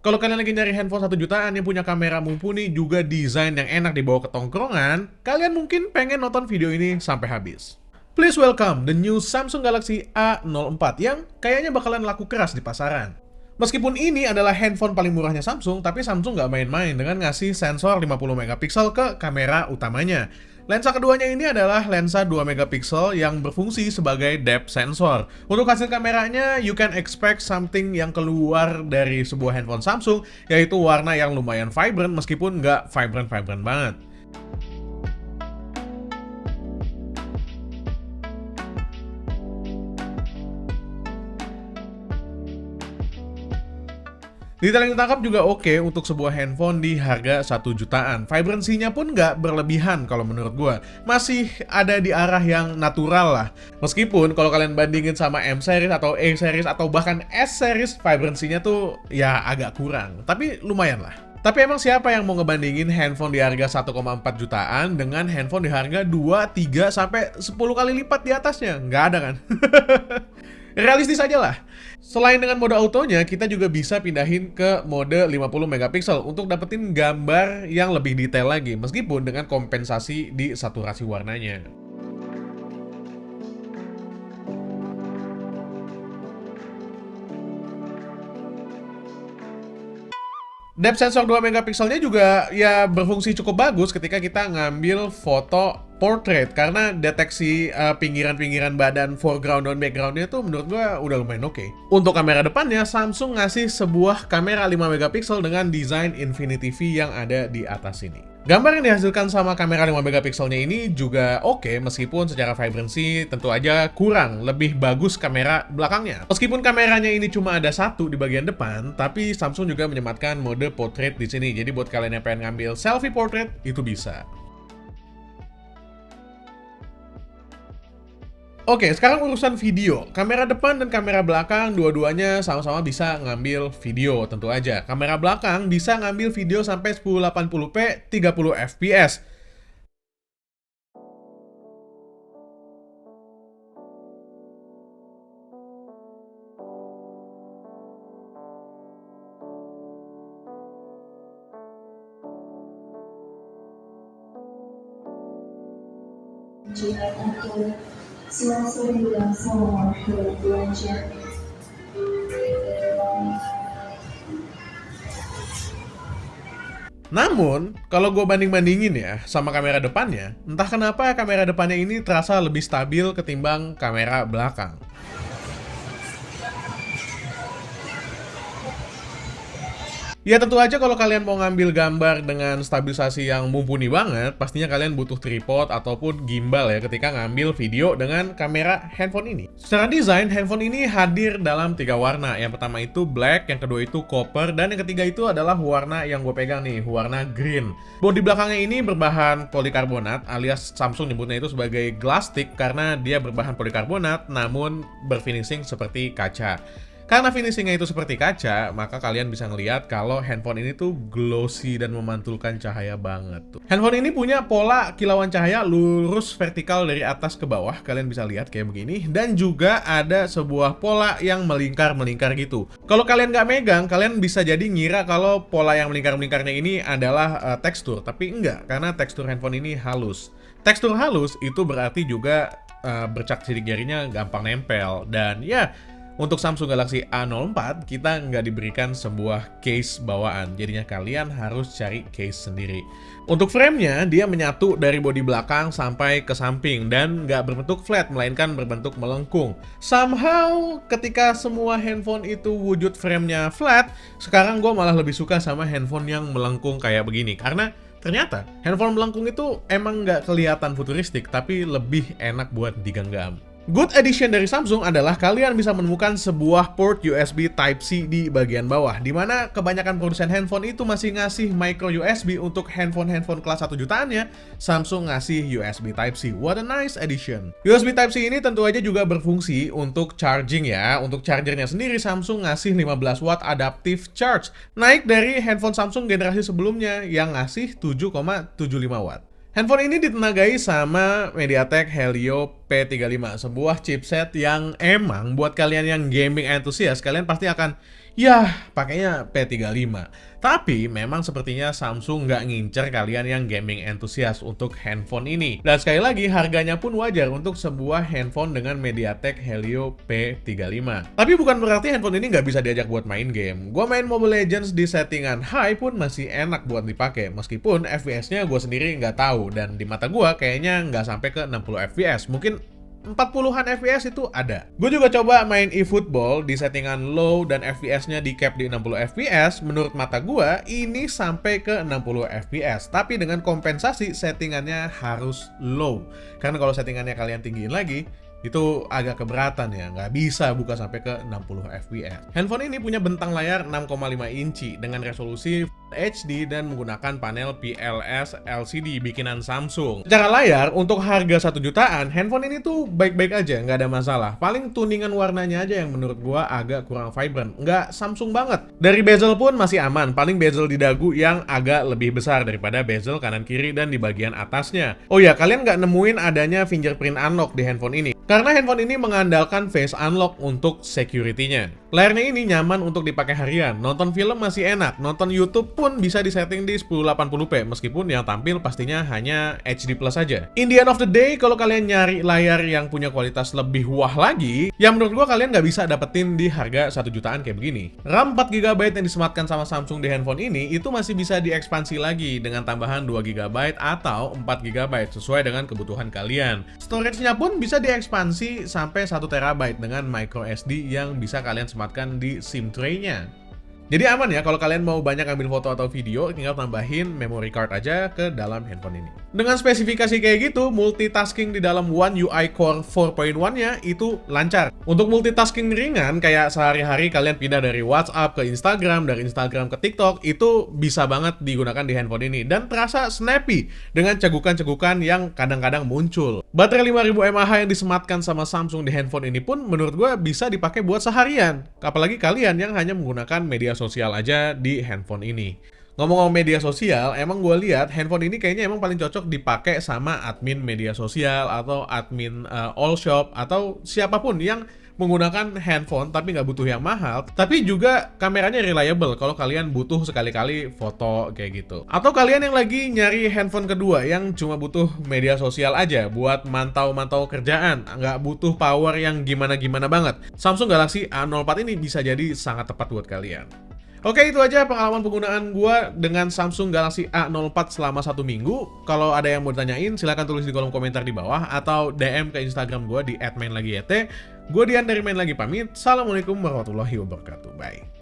Kalau kalian lagi nyari handphone 1 jutaan yang punya kamera mumpuni juga desain yang enak dibawa ke tongkrongan, kalian mungkin pengen nonton video ini sampai habis. Please welcome the new Samsung Galaxy A04 yang kayaknya bakalan laku keras di pasaran. Meskipun ini adalah handphone paling murahnya Samsung, tapi Samsung nggak main-main dengan ngasih sensor 50 megapiksel ke kamera utamanya. Lensa keduanya ini adalah lensa 2 megapiksel yang berfungsi sebagai depth sensor. Untuk hasil kameranya, you can expect something yang keluar dari sebuah handphone Samsung, yaitu warna yang lumayan vibrant meskipun nggak vibrant-vibrant banget. Detail yang ditangkap juga oke untuk sebuah handphone di harga 1 jutaan. Vibransinya pun nggak berlebihan kalau menurut gua. Masih ada di arah yang natural lah. Meskipun kalau kalian bandingin sama M series atau A series atau bahkan S series, vibransinya tuh ya agak kurang. Tapi lumayan lah. Tapi emang siapa yang mau ngebandingin handphone di harga 1,4 jutaan dengan handphone di harga 2, 3, sampai 10 kali lipat di atasnya? Nggak ada kan? Realistis aja lah. Selain dengan mode autonya, kita juga bisa pindahin ke mode 50 megapiksel untuk dapetin gambar yang lebih detail lagi, meskipun dengan kompensasi di saturasi warnanya. Depth sensor 2 megapikselnya juga ya berfungsi cukup bagus ketika kita ngambil foto portrait, karena deteksi pinggiran-pinggiran badan foreground dan backgroundnya tuh menurut gua udah lumayan oke. Untuk kamera depannya, Samsung ngasih sebuah kamera 5 megapiksel dengan desain Infinity V yang ada di atas ini. Gambar yang dihasilkan sama kamera 5 megapikselnya ini juga oke, meskipun secara vibransi tentu aja kurang, lebih bagus kamera belakangnya. Meskipun kameranya ini cuma ada satu di bagian depan, tapi Samsung juga menyematkan mode portrait di sini. Jadi buat kalian yang pengen ngambil selfie portrait, itu bisa. Oke, sekarang urusan video. Kamera depan dan kamera belakang dua-duanya sama-sama bisa ngambil video tentu aja. Kamera belakang bisa ngambil video sampai 1080p 30 fps. Namun, kalau gue banding-bandingin ya sama kamera depannya, entah kenapa kamera depannya ini terasa lebih stabil ketimbang kamera belakang. Ya tentu aja kalau kalian mau ngambil gambar dengan stabilisasi yang mumpuni banget, pastinya kalian butuh tripod ataupun gimbal ya ketika ngambil video dengan kamera handphone ini. Secara desain, handphone ini hadir dalam 3 warna. Yang pertama itu black, yang kedua itu copper, dan yang ketiga itu adalah warna yang gue pegang nih, warna green. Bodi belakangnya ini berbahan polikarbonat, alias Samsung nyebutnya itu sebagai glass stick karena dia berbahan polikarbonat namun berfinishing seperti kaca. Karena finishingnya itu seperti kaca, maka kalian bisa ngelihat kalau handphone ini tuh glossy dan memantulkan cahaya banget tuh. Handphone ini punya pola kilauan cahaya lurus vertikal dari atas ke bawah, kalian bisa lihat kayak begini. Dan juga ada sebuah pola yang melingkar-melingkar gitu. Kalau kalian nggak megang, kalian bisa jadi ngira kalau pola yang melingkar-melingkarnya ini adalah tekstur. Tapi enggak, karena tekstur handphone ini halus. Tekstur halus itu berarti juga bercak sidik jarinya gampang nempel. Dan ya, untuk Samsung Galaxy A04, kita nggak diberikan sebuah case bawaan, jadinya kalian harus cari case sendiri. Untuk framenya, dia menyatu dari bodi belakang sampai ke samping, dan nggak berbentuk flat, melainkan berbentuk melengkung. Somehow, ketika semua handphone itu wujud framenya flat, sekarang gue malah lebih suka sama handphone yang melengkung kayak begini, karena ternyata handphone melengkung itu emang nggak kelihatan futuristik, tapi lebih enak buat digenggam. Good addition dari Samsung adalah kalian bisa menemukan sebuah port USB Type-C di bagian bawah, di mana kebanyakan produsen handphone itu masih ngasih micro USB. Untuk handphone kelas 1 jutaannya, Samsung ngasih USB Type-C. What a nice addition. USB Type-C ini tentu aja juga berfungsi untuk charging ya. Untuk chargernya sendiri, Samsung ngasih 15 watt adaptive charge, naik dari handphone Samsung generasi sebelumnya yang ngasih 7,75 watt. Handphone ini ditenagai sama MediaTek Helio P35, sebuah chipset yang emang buat kalian yang gaming enthusiast, kalian pasti akan Yah, pakainya P35. Tapi memang sepertinya Samsung nggak ngincer kalian yang gaming entusias untuk handphone ini. Dan sekali lagi, harganya pun wajar untuk sebuah handphone dengan MediaTek Helio P35. Tapi bukan berarti handphone ini nggak bisa diajak buat main game. Gua main Mobile Legends di settingan high pun masih enak buat dipakai. Meskipun FPS-nya gue sendiri nggak tahu. Dan di mata gua kayaknya nggak sampai ke 60 FPS. Mungkin 40-an FPS itu ada. Gue juga coba main eFootball di settingan low dan FPS-nya di cap di 60 FPS. Menurut mata gue, ini sampai ke 60 FPS. Tapi dengan kompensasi settingannya harus low. Karena kalau settingannya kalian tinggiin lagi, itu agak keberatan ya, nggak bisa buka sampai ke 60 FPS. Handphone ini punya bentang layar 6,5 inci dengan resolusi HD dan menggunakan panel PLS LCD bikinan Samsung. Secara layar, untuk harga 1 jutaan, handphone ini tuh baik-baik aja, nggak ada masalah. Paling tuningan warnanya aja yang menurut gua agak kurang vibrant, nggak Samsung banget. Dari bezel pun masih aman, paling bezel di dagu yang agak lebih besar daripada bezel kanan kiri dan di bagian atasnya. Oh ya, kalian nggak nemuin adanya fingerprint unlock di handphone ini. Karena handphone ini mengandalkan face unlock untuk security-nya. Layarnya ini nyaman untuk dipakai harian, nonton film masih enak, nonton YouTube pun bisa disetting di 1080p, meskipun yang tampil pastinya hanya HD Plus saja. In the end of the day, kalau kalian nyari layar yang punya kualitas lebih wah lagi, yang menurut gua kalian nggak bisa dapetin di harga 1 jutaan kayak begini. RAM 4GB yang disematkan sama Samsung di handphone ini, itu masih bisa diekspansi lagi dengan tambahan 2GB atau 4GB, sesuai dengan kebutuhan kalian. Storage-nya pun bisa diekspansi sampai 1TB dengan microSD yang bisa kalian sematkan di SIM tray-nya. Jadi aman ya, kalau kalian mau banyak ambil foto atau video, tinggal tambahin memory card aja ke dalam handphone ini. Dengan spesifikasi kayak gitu, multitasking di dalam One UI Core 4.1-nya itu lancar. Untuk multitasking ringan, kayak sehari-hari kalian pindah dari WhatsApp ke Instagram, dari Instagram ke TikTok, itu bisa banget digunakan di handphone ini. Dan terasa snappy dengan cegukan-cegukan yang kadang-kadang muncul. Baterai 5000 mAh yang disematkan sama Samsung di handphone ini pun menurut gue bisa dipakai buat seharian. Apalagi kalian yang hanya menggunakan media sosial aja di handphone ini. Ngomong-ngomong media sosial, emang gue lihat handphone ini kayaknya emang paling cocok dipakai sama admin media sosial atau admin all shop atau siapapun yang menggunakan handphone tapi nggak butuh yang mahal, tapi juga kameranya reliable kalau kalian butuh sekali-kali foto kayak gitu. Atau kalian yang lagi nyari handphone kedua yang cuma butuh media sosial aja buat mantau-mantau kerjaan, nggak butuh power yang gimana-gimana banget. Samsung Galaxy A04 ini bisa jadi sangat tepat buat kalian. Oke, itu aja pengalaman penggunaan gua dengan Samsung Galaxy A04 selama 1 minggu. Kalau ada yang mau ditanyain, silahkan tulis di kolom komentar di bawah atau DM ke Instagram gua di @mainlagiyt. Gua Dian dari Main Lagi pamit. Assalamualaikum warahmatullahi wabarakatuh. Bye.